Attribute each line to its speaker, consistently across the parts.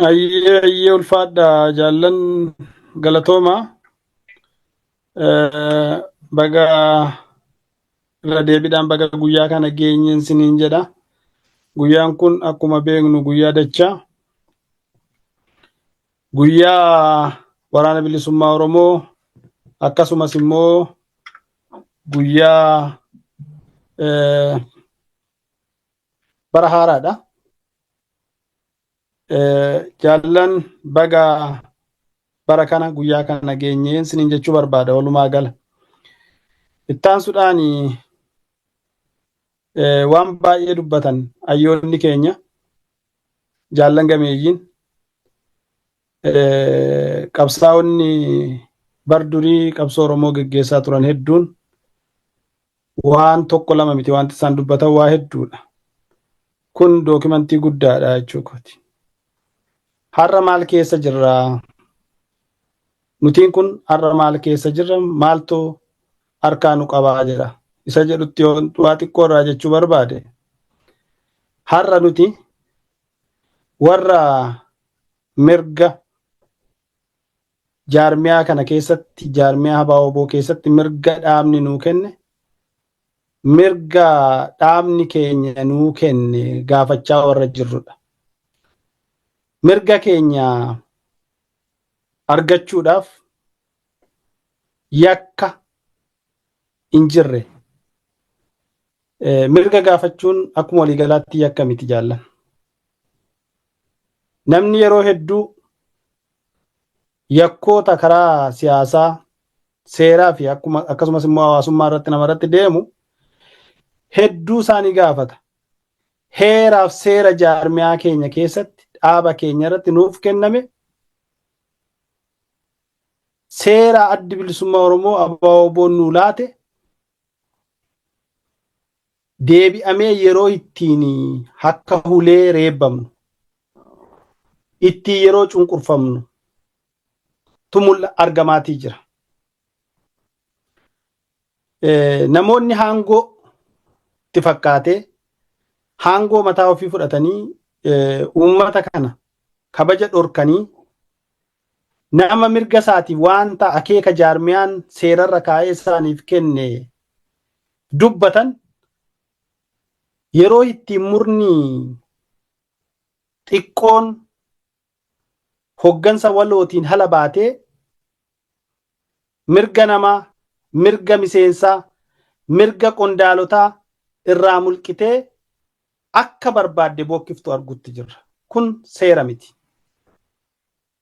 Speaker 1: Ayyee ulfaadha jaallan galatooma. Baga irra deebiidhaan baga guyyaa kana geenyeen siniin jedha. Guyyaan kun akkuma beeknu guyyaa dachaa. Guyyaa waraana bilisummaa Oromoo akkasumas immoo guyyaa bara haaraadha. Jaallan baga bara kana guyyaa kana geenyeen siniin jechuu barbaada walumaa gala. Ittaansuudhaan waan baay'ee dubbatan hayyoonni keenya jaallan gameeyyiin qabsaa'onni bar durii qabsoo Oromoo geggeessaa turan hedduun waan tokko lama miti wanti isaan dubbatan waa hedduudha. Kun dookimantii guddaadha jechuukooti. Har'a maal keessa jirra? Nutiin kun har'a maal keessa jirra? Maaltu harkaa nu qabaa jira? Isa jedhutti waa xiqqoo irraa jechuu barbaade. Har'a nuti warra mirga jaarmiyaa kana keessatti jaarmiyaa Abaaboo keessatti mirga dhaabni nuu kenne mirga dhaabni keenya nuu kenne gaafachaa warra jirrudha. Mirga keenya argachuudhaaf yakka hin jirre mirga gaafachuun akkuma waliigalaatti yakka miti jaallan. Namni yeroo hedduu yakkoota karaa siyaasaa seeraa fi akkasumas immoo hawaasummaa irratti nama irratti deemu hedduu isaanii gaafata. Heeraaf seera jaarmiyaa keenya keessatti dhaaba keenya irratti nuuf kenname seera addi bilisummaa Oromoo Abaaboon nuu laate deebi'amee yeroo ittiin akka hulee reebbamnu ittiin yeroo cunqurfamnu tumulla argamaatii jira. Namoonni haangoo itti fakkaatee haangoo mataa ofii fudhatanii uummata kana kabaja dhorkanii nama mirga isaatiif wanta akeeka jaarmiyaan seerarra kaa'ee isaaniif kenne dubbatan yeroo ittiin murni xiqqoon hoggansa walootiin hala baatee mirga namaa, mirga miseensaa, mirga qondaalotaa irraa mulqitee akka barbaadde bokkiftu argutti jirra. Kun seera miti.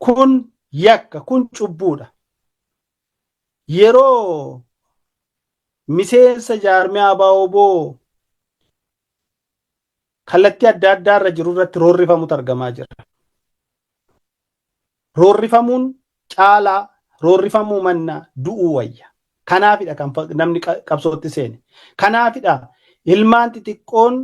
Speaker 1: Kun yakka, kun cubbuudha. Yeroo miseensa jaarmiyaa Abaaboo kallattii adda addaa irra jiru irratti roorrifamutu argamaa jira. Roorrifamuun caalaa roorrifamuu manna du'uu wayya. Kanaafidha kan namni qabsootti seene. Kanaafidha ilmaan xixiqqoon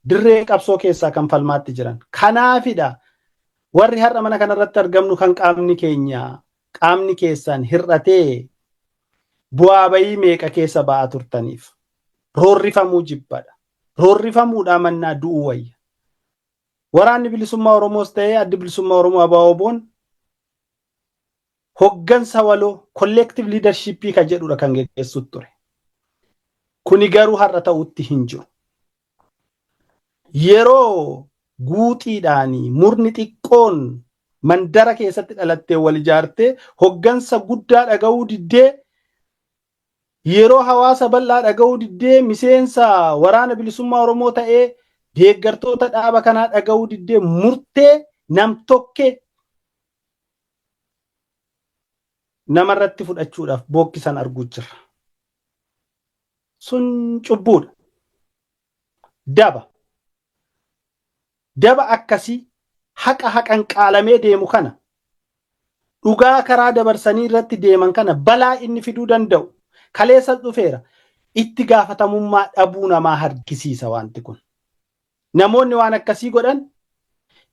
Speaker 1: dirree qabsoo keessaa kan falmaatti jiran. Kanaafidha warri har'a mana kanarratti argamnu kan qaamni keessan hir'atee bu'aa bayii meeqa keessa ba'aa turtaniif roorrifamuu jibbadha. Roorrifamuudha mannaa du'uu wayya. Waraanni bilisummaa Oromoos ta'ee addi bilisummaa Oromoo Abaaboon hoggansa waloo collective leadership ka jedhudha kan geggeessu ture. Kuni garuu har'a ta'utti hin jiru. Yeroo guuxiidhaanii murni xiqqoon mandara keessatti dhalattee wal ijaartee hoggansa guddaa dhaga'uu diddee yeroo hawaasa bal'aa dhaga'uu diddee miseensa waraana bilisummaa Oromoo ta'ee deeggartoota dhaaba kanaa dhaga'uu diddee murtee nam-tokkee namarratti fudhachuudhaaf bookkisan arguu jirra. Sun cubbuudha. Daba akkasii haqan qaalamee deemu kana dhugaa karaa dabarsanii irratti deeman kana balaa inni fiduu danda'u kaleessa dhufeera. Itti gaafatamummaa dhabuu namaa harkisiisa wanti kun. Namoonni waan akkasii godhan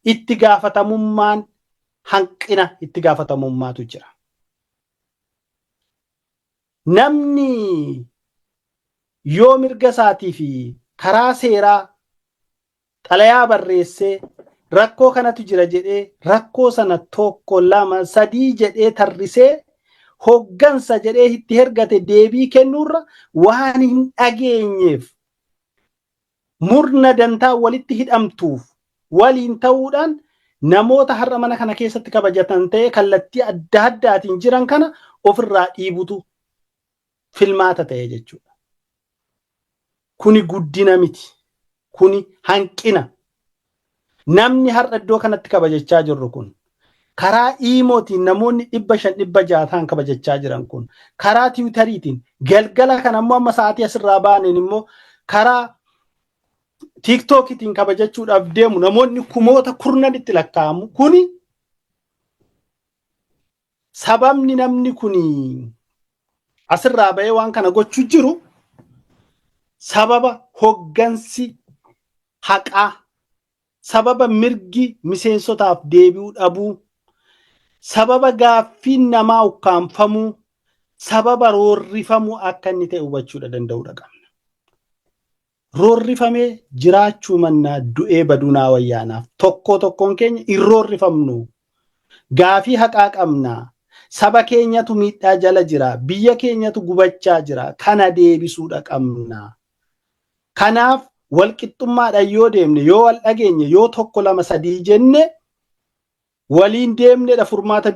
Speaker 1: itti gaafatamummaan hanqina itti gaafatamummaatu jira. Namni yoo mirga isaatii fi karaa seeraa xalayaa barreessee rakkoo kanatu jira jedhee rakkoo sana tokko lama sadii jedhee tarrisee hoggansa jedhee itti ergate deebii kennuurra waan hin dhageenyeef murna dantaa walitti hidhamtuuf waliin ta'uudhaan namoota har'a mana kana keessatti kabajatan ta'ee kallattii adda addaatiin jiran kana ofirraa dhiibutu filmaata ta'e jechuudha. Kuni guddina miti. Kuni hanqina. Namni har'a iddoo kanatti kabajachaa jirru kun karaa iimootiin namoonni 500-600 kabajachaa jiran kun karaa tiwutariitiin galgala kan ammoo amma sa'aatii asirraa baaniin immoo karaa tiiktookiitiin kabajachuudhaaf deemu namoonni kumoota kurnanitti lakkaa'amu kuni sababni namni kuni asirraa ba'ee waan kana gochuu jiru sababa hoggansi haqaa sababa mirgi miseensotaaf deebi'uu dhabuu sababa gaaffiin namaa ukkaanfamuu sababa roorrifamuu akka inni ta'e hubachuudha danda'uudha qabna. Roorrifamee jiraachuu mannaa du'ee baduunaa wayyaanaaf tokkoon keenya hin roorrifamnu. Gaafii haqaa qabnaa. Saba keenyatu miidhaa jala jira. Biyya keenyatu gubachaa jira. Kana deebisuudha qabna. Kanaaf walqixxummaadhaan yoo deemne yoo wal dhageenye yoo tokko lama sadii jenne waliin deemnedha furmaata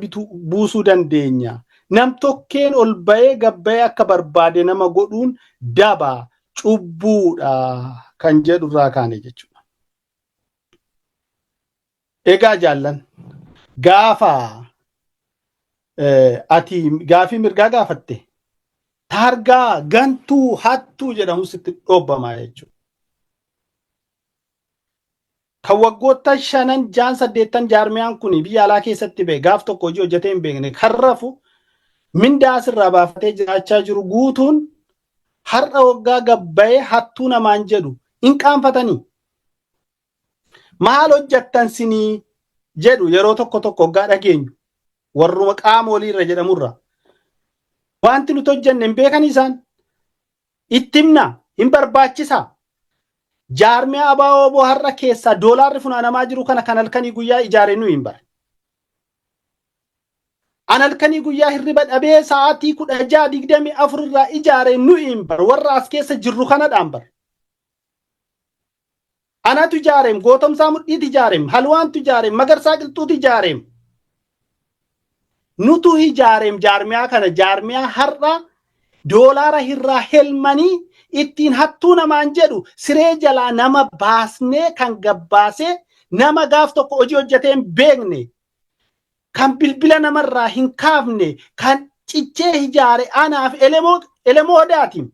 Speaker 1: buusuu dandeenya. Nam tokkeen ol ba'ee gabbayee akka barbaade nama godhuun daba cubbuudha kan jedhurraa kaane jechuudha. Egaa jaallan gaafa ati gaafii mirgaa gaafatte taargaa gantuu hattuu jedhamu sitti dhoobamaa jechuudha. Kan waggoota 5-8 jaarmiyaan kun biyya alaa keessatti ba'e gaaf tokko hojii hojjetee hin beekne kan rafu mindaa asirraa baafatee jiraachaa jiru guutuun har'a waggaa gabbayee hattuu namaan jedhu hin qaanfatanii. Maal hojjettan sinii jedhu yeroo tokko waggaa dhageenyu warruma qaama oliirra jedhamurra. Wanti nuti hojjenne hin beekan isaan itti himna hin barbaachisaa. Jaarmiyaa ABO har'a keessaa doolaarri funaanamaa jiru kana kan halkanii guyyaa ijaare nu hin bare. An halkanii guyyaa hirriba dhabee sa'aatii 16:24 irraa ijaare nu hin bare. Warra as keessa jirru kanadhaan bare. Anatu ijaareem, Gootomsaa Mudhiit ijaareem, Halwaantu ijaareem, Magarsaa Qilxuut ijaareem. Nutu ijaareem jaarmiyaa kana jaarmiyaa har'a doolaara hirraa helmanii ittiin hattuu namaan jedhu siree jalaa nama baasnee kan gabbaasee nama gaaf tokko hojii hojjetee hin beekne kan bilbila namarraa hin kaafne kan cichee ijaare anaaf elemoo daatiin.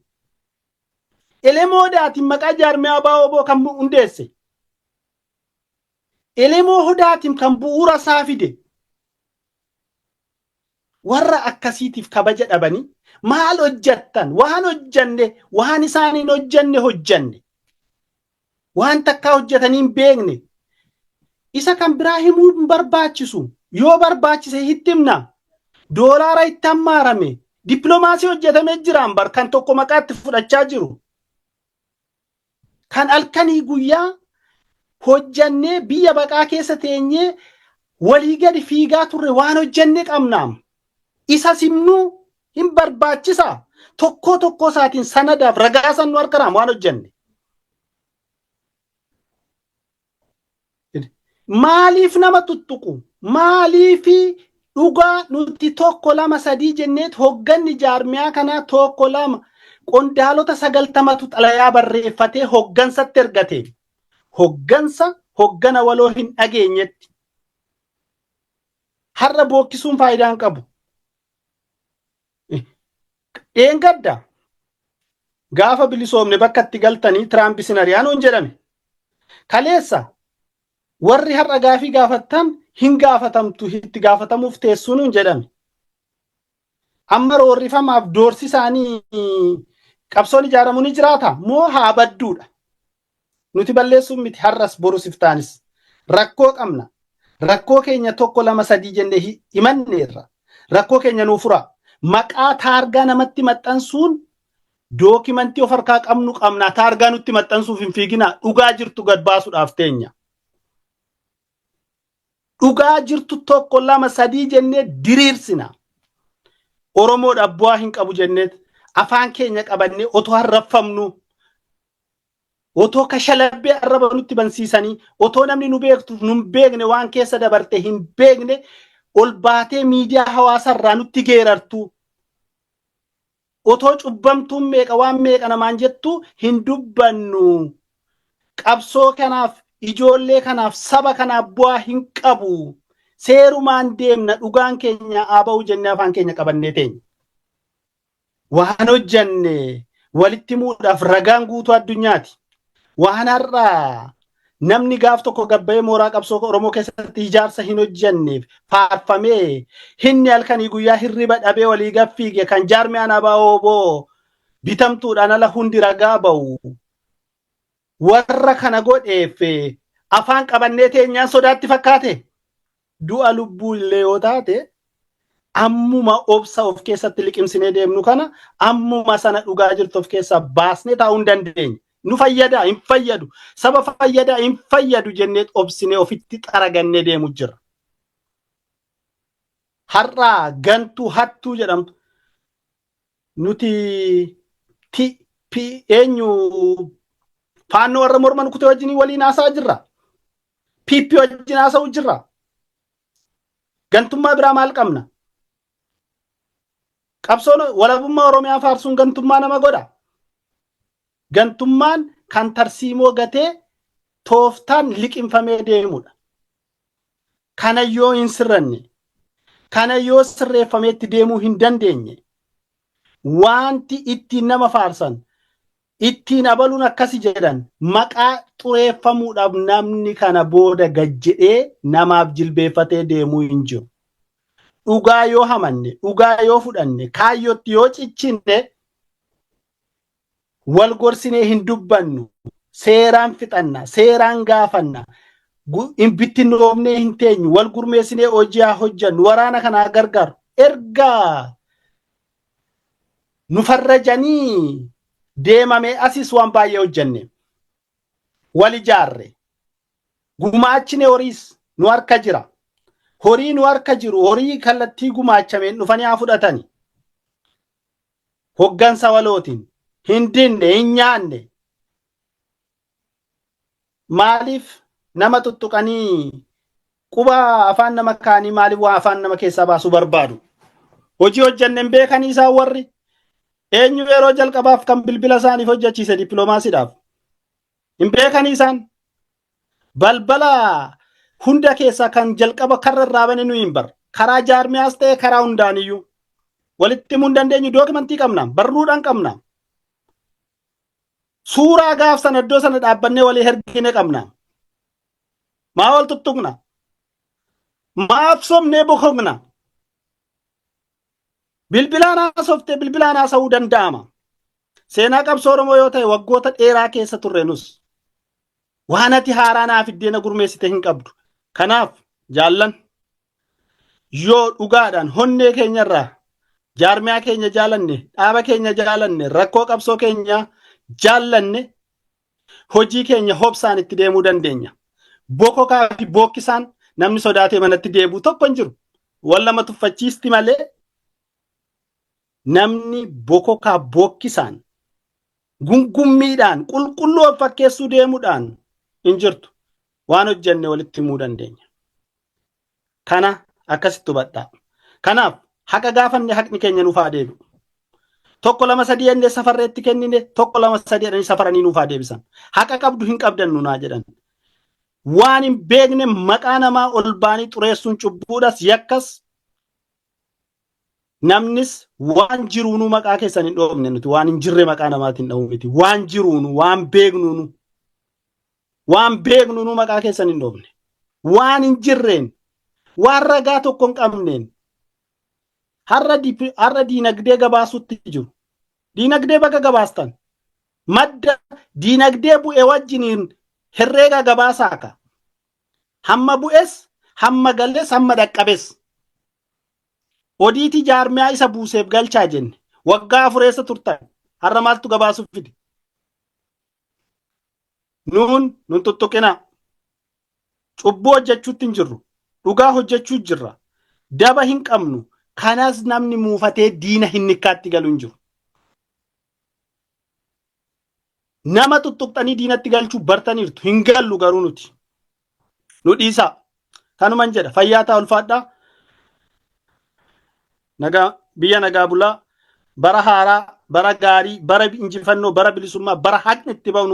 Speaker 1: Elemoo daatiin maqaa jaarmiyaa ABO kan hundeesse. Elemoo daatiin kan bu'uura isaa fide. Warra akkasiitiif kabaja dhabanii maal hojjettan waan hojjanne waan isaaniin hojjanne waan takkaa hojjetanii hin beekne isa kan biraa himuu hin barbaachisu yoo barbaachise itti himna doolaara itti hammaarame dippiloomaasii hojjetamee jiraan bar kan tokko maqaatti fudhachaa jiru kan halkanii guyyaa hojjannee biyya baqaa keessa teenyee walii gadi fiigaa turre waan hojjanne qabnaam. Isa simnuu hin barbaachisa tokko isaatiin sanadaaf ragaasan nu harkaraan waan hojjenne. Maaliif nama tuttuqu? Maaliifi dhugaa nuti tokko lama sadii jenneet hogganni jaarmiyaa kanaa tokko lama qondaalota 90tu xalayaa barreeffatee hoggansatti ergate. Hoggana waloo hin dhageenyetti. Har'a bookkisuun faayidaan qabu. Eengadda gaafa bilisoomne bakka itti galtanii Tiraamp sinariyaan jedhame. Kaleessa warri har'a gaafii gaafattan hin gaafatamtu itti gaafatamuuf teessuun jedhame. Amma roorrifamaaf doorsi isaanii qabsoon ijaaramu ni jiraata moo haa badduudha. Nuti balleessuun miti har'as borus iftaanis rakkoo qabna. Rakkoo keenya tokko lama sadii jennee himanneerra. Rakkoo keenya nuu fura. Maqaa taargaa namatti maxxansuun dookimantii of harkaa qabnu qabna taargaa nutti maxxansuuf hin fiigina dhugaa jirtu gad baasuudhaaf teenya. dhugaa jirtu tokko lama sadii jennee diriirsina. Oromoodhaaf bu'aa hin qabu jennee afaan keenya qabannee otoo harraffamnu, otoo kashalabbee arraba nutti bansiisanii, otoo namni nu beektuuf nu beekne waan keessa dabarte hin beekne ol baatee miidiyaa hawaasarraa nutti geerartu. Otoo cubbamtuun meeqa waan meeqa namaan jettu hin dubbannu. Qabsoo kanaaf ijoollee kanaaf saba kanaaf bu'aa hin qabu. Seerumaan deemna dhugaan keenya aaba'u jennee afaan keenya qabannee teenya. Waan hojjanne walitti muudhaaf ragaan guutuu addunyaati. Waan har'aa namni gaaf tokko gabbayee mooraa qabsoo Oromoo keessatti ijaarsa hin hojjanneef faarfamee hinni halkanii guyyaa hirriba dhabee walii gaffiige kan jaarmiyaan ABO bitamtuudhaan ala hundi ragaa ba'u. Warra kana godheef afaan qabannee teenyaan sodaatti fakkaate. Du'a lubbuu illee yoo taate ammuma obsa of keessatti liqimsinee deemnu kana ammuma sana dhugaa jirtu of keessaa baasnee taa'uu hin dandeenye. Nu fayyada hin fayyadu, saba fayyada hin fayyadu jennee obsinee ofitti xaragannee deemu jira. Har'aa gantuu hattuu jedhamtu nuti eenyu faannoo warra morman kutee wajjin waliin haasaa jirra. PP wajjin haasa'u jirra. Gantummaa biraa maal qabna? Qabsoon walabummaa Oromiyaa faarsuun gantummaa nama godha. Gantummaan kan tarsiimoo gatee tooftaan liqimfamee deemudha. Kana yoo hin sirranne, kana yoo sirreeffameetti deemuu hin dandeenye, wanti ittiin nama faarsan, ittiin abaluun akkasi jedhan maqaa xureeffamuudhaaf namni kana booda gajjedhee namaaf jilbeeffatee deemuu hin jiru. Dhugaa yoo hamanne, dhugaa yoo fudhanne, kaayyootti yoo ciccinne wal gorsinee hin dubbannu, seeraan fixanna, seeraan gaafanna, bittinnoomnee hin teenyu, wal gurmeessinee hojii haa hojjannu, waraana kanaa gargaaru. Ergaa nu farrajanii deemamee asis waan baay'ee hojjanne. Wal ijaarre. Gumaachine horiis nu harka jira. Horii nu harka jiru, horii kallattii gumaachameen dhufanii haa fudhatani. Hoggansa walootiin. Hindinne hin nyaanne. Maaliif nama tuttuqanii quba afaan nama kaanii maaliif waa afaan nama keessaa baasuu barbaadu? Hojii hojjanne hin beekanii isaan warri eenyu yeroo jalqabaaf kan bilbila isaaniif hojjechiise dippiloomaasiidhaaf hin beekanii isaan balbala hunda keessaa kan jalqaba karra irraa bane nu hin bar karaa jaarmiyaas ta'e karaa hundaaniyyuu walitti himuu hin dandeenyu dookimantii qabna barruudhaan qabna. Suuraa gaaf sana iddoo sana dhaabbannee walii hergine qabna. Maa wal tuttuqna? Maaf somnee bokogna? Bilbilaan haasoftee bilbilaan haasa'uu danda'ama. Seenaa qabsoo Oromoo yoo ta'e waggoota dheeraa keessa turre nus. Waan ati haaraa naaf iddeena gurmeessite hin qabdu. Kanaaf jaallan yoo dhugaadhaan honnee keenyarraa jaarmiyaa keenya jaalanne, dhaaba keenya jaalanne, rakkoo qabsoo keenya jaallanne hojii keenya hobsaan itti deemuu dandeenya. Bokokaa fi bokkisaan namni sodaatee manatti deebi'u tokko hin jiru. Wallama tuffachiisti malee namni bokokaa bokkisaan gungummiidhaan qulqulluu of fakkeessuu deemuudhaan hin jirtu. Waan hojjenne walitti himuu dandeenya. Kana akkasitti hubadhaa. Kanaaf haqa gaafanne haqni keenya nuuf haa deebi'u. Tokko lama sadii ennee safarreetti kennine tokko lama sadii jedhanii safaranii nuuf haa deebisan. Haqa qabdu hin qabdan nunaa jedhan. Waan hin beekne maqaa namaa ol baanii xureessuun cubbuudhas yakkas namnis waan jiruunu maqaa keessan hin dhoofne nuti waan hin jirre maqaa namaatiin dha'u miti. Waan jiruunu waan beeknuunu waan beeknuunu maqaa keessan hin dhoofne. Waan hin jirreen waan ragaa tokko hin qabneen har'a diinagdee gabaasutti jiru. Diinagdee baga gabaastan madda diinagdee bu'e wajjiniin herreega gabaasaa ka. Hamma bu'es hamma gales hamma dhaqqabes. Odiiti jaarmiyaa isa buuseef galchaa jenne waggaa afureessa turtan har'a maaltu gabaasuuf fide. Nun tuttuqina cubbuu hojjechuutti hin jirru. dhugaa hojjechuu jirra. Daba hin qabnu. Kanas namni muufatee diina hin nikkaatti galu hin jiru. Nama tuttuqxanii diinatti galchuu bartaniirtu hin gallu garuu nuti. Nu dhiisaa. Kanuman jedha fayyaa ta'aa ulfaadhaa. Nagaa biyya nagaa bulaa bara haaraa bara gaarii bara injifannoo bara bilisummaa bara haqni itti ba'u